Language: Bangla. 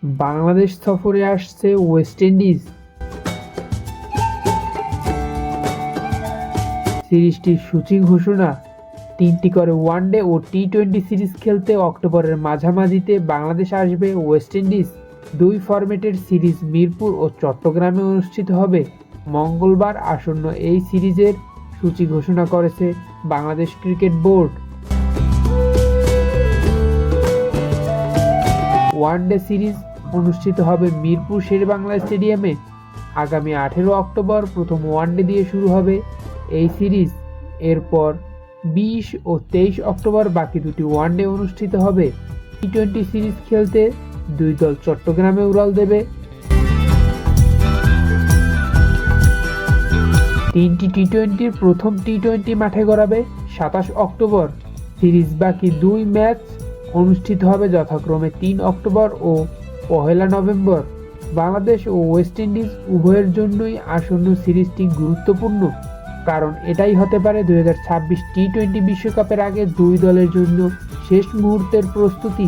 বাংলাদেশ সফরে আসছে ওয়েস্ট ইন্ডিজ। সিরিজটির সূচি ঘোষণা। 3টি করে ওয়ানডে ও টি-20 সিরিজ খেলতে অক্টোবরের মাঝামাঝিতে বাংলাদেশ আসবে ওয়েস্ট ইন্ডিজ। 2 ফরম্যাটের সিরিজ মিরপুর ও চট্টগ্রামে অনুষ্ঠিত হবে। মঙ্গলবার আসন্ন এই সিরিজের সূচি ঘোষণা করেছে Bangladesh cricket board. One day series অনুষ্ঠিত হবে মিরপুর শেরেবাংলা স্টেডিয়ামে। আগামী 18 অক্টোবর প্রথম ওয়ানডে দিয়ে শুরু হবে এই সিরিজ। এরপর 20 ও 23 অক্টোবর বাকি দুটি ওয়ানডে অনুষ্ঠিত হবে। টি-20 সিরিজ খেলতে 2 দল চট্টগ্রামে উড়াল দেবে। 3টি টি-20-র প্রথম টি-20 মাঠে গড়াবে 27 অক্টোবর। সিরিজ বাকি 2 ম্যাচ অনুষ্ঠিত হবে যথাক্রমে 3 অক্টোবর ও 1 নভেম্বর। বাংলাদেশ ও ওয়েস্ট ইন্ডিজ উভয়ের জন্যই আসন্ন সিরিজটি গুরুত্বপূর্ণ, কারণ এটাই হতে পারে 2026 টি-20 বিশ্বকাপের আগে 2 দলের জন্য শেষ মুহূর্তের প্রস্তুতি।